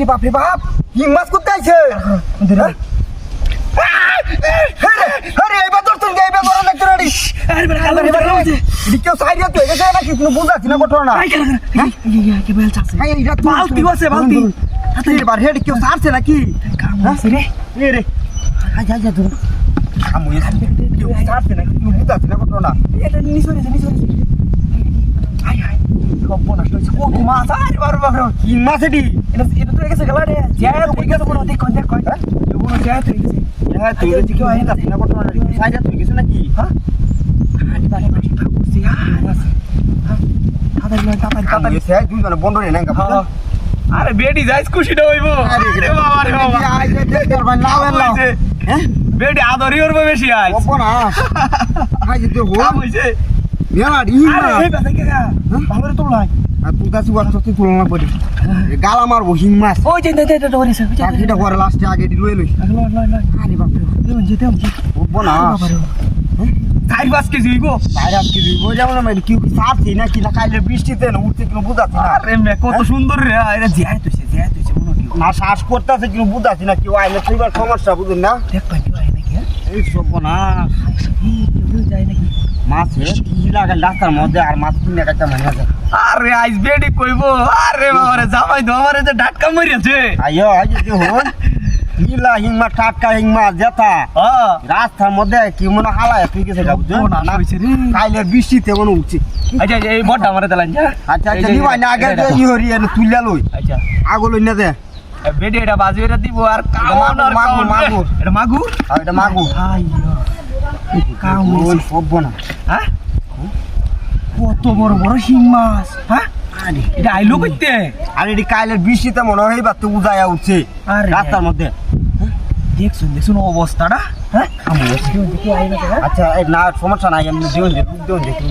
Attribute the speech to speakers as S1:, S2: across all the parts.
S1: রে বাপ রে বাপ কি মাছ করতে আইছে আরে এবার তোর তুই যাইবে বড় দেখতে রেডি
S2: আরে বড় কালো রে
S1: কেউ সাইড তুই গেছে নাকি কোনো বুঝাচ্ছি না ঘটনা
S2: কি বেল চাচ্ছে
S1: হ্যাঁ এইটা
S2: বালতি আছে বালতি
S1: হাতে এবার হেড কেউ সারছে নাকি
S2: কাম আছে রে
S1: রে হাই হাই যা তুই আমু এখানে কেউ সারছে নাকি কোনো বুঝাচ্ছি না ঘটনা
S2: এটা নিসরে হাই হাই
S1: কত নষ্ট হইছে কত মাছ আরে বাবা বাবা কি মাছ এটি
S2: এটা তো গেছে গলা রে যায় তুই গেছে কোন দেখ কোন যায় তুই গেছে
S1: হ্যাঁ তুই যে কি হয় না ঘটনা সাইড তুই গেছে নাকি
S2: হ্যাঁ আরে বারে বারে করছি
S1: তাড়াতাড়ি এসে দুই মানে বন্ধ রে না
S2: আরে বেডি যাইস খুশিটা হইবো আরে বাবা রে বাবা
S1: আই দে ভাই নাও নাও হ্যাঁ
S2: বেডি আদরি ওরবে বেশি আইস
S1: ওপো না হাই যে হো
S2: কাম হইছে
S1: মেলা ই না
S2: আরে এই কথা কে ভালো রে তোলাই
S1: আর তুই কাছে ওয়ার সত্যি তুলনা করি গালা মারবো হিং মাছ
S2: ওই যে দে ধরিস
S1: চাকরিটা করে লাস্টে আগে লই লই
S2: লয়
S1: আরে বাপ রে
S2: যেতে
S1: ওপো না
S2: চার পাঁচ কেজি হইব
S1: বাইরে আজকে দিব যেমন মানে কি সারছি না কি না কাইলে বৃষ্টিতে না উঠতে কোনো বুঝাচ্ছি না
S2: আরে মে কত সুন্দর রে এটা জিয়াই তুইছে মনে কি
S1: না শ্বাস করতেছে কিন্তু বুঝাচ্ছি না কেউ আইলে তুইবার সমস্যা বুঝুন না
S2: দেখ পাই কি হয় নাকি
S1: এই সব না
S2: কেউ যায় নাকি
S1: মাছ কি লাগে রাস্তার মধ্যে আর মাছ কিনে কাটা মানে আছে
S2: আরে আইস বেডি কইবো আরে বাবা রে জামাই তো আমারে যে ডাটকা মারিয়াছে
S1: আইও আইও যে হন ইলা হিংমা টাটকা হিংমা যেতা
S2: হ্যাঁ
S1: রাস্তার মধ্যে কি মনে হালায় তুই গেছে
S2: না হইছে রে
S1: কাইলে বৃষ্টিতে মনে উঠছে
S2: আচ্ছা এই বড়টা আমারে দিলাম যা
S1: আচ্ছা আচ্ছা নিবাই না আগে যে ই হরি এনে তুইলা লই
S2: আচ্ছা
S1: আগো লই না দে
S2: বেডি এটা বাজু এটা দিব আর কাউন আর
S1: মাগুর।
S2: এটা মাগুর
S1: আর এটা মাগু
S2: আইয়ো কাম
S1: ওই সব না
S2: হ্যাঁ কত বড় বড় শিং মাছ হ্যাঁ
S1: আরে
S2: এটা আইলো কইতে
S1: আর এটি কাইলের বৃষ্টিতে মনে হয় বা তো উজায়া উঠছে
S2: আরে
S1: রাস্তার মধ্যে
S2: দেখছুন অবস্থাটা হ্যাঁ
S1: আচ্ছা এই না সমস্যা নাই আমি দিওন যে লুক দিওন দেখি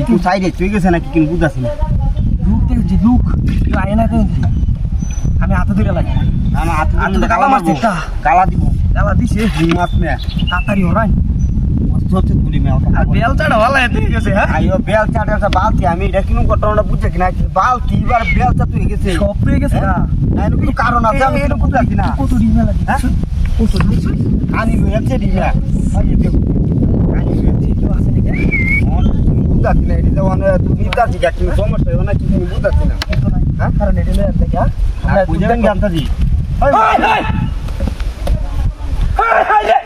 S1: তুই সাইডে তুই গেছে নাকি কিন বুঝাছি না
S2: লুক আয় না কেন আমি হাতে ধরে লাগি
S1: না না হাতে
S2: হাতে
S1: গালা মারবো
S2: একটা।
S1: গালা দিব
S2: গালা দিছে
S1: হিং মাছ মে
S2: তাড়াতাড়ি ওরাই
S1: মস্ত হচ্ছে তুলি মে
S2: আর বেলটাটা ভালো এতে গেছে হ্যাঁ
S1: আইও বেল চাটের একটা বালতি আমি এটা কিনু ঘটনাটা বুঝছে কিনা বালতি এবার বেল চাট হয়ে গেছে
S2: সব পেয়ে গেছে না
S1: না এর কোনো কারণ আছে আমি কিন্তু বুঝাচ্ছি না
S2: কত ডিমে লাগে
S1: হ্যাঁ?
S2: কত ডিমে
S1: কানি হয়েছে ডিমা আইয়ে দেখ কানি হয়েছে
S2: আছে নাকি
S1: বুঝাচ্ছি না এটা যেমন তুমি বুঝাচ্ছি কিন্তু সমস্যা হয় না কি তুমি বুঝাচ্ছি না
S2: হ্যাঁ কারণ এটা লয়ে দেখি হ্যাঁ
S1: বুঝেন জানতা দি
S2: হাই হাই হাই হাই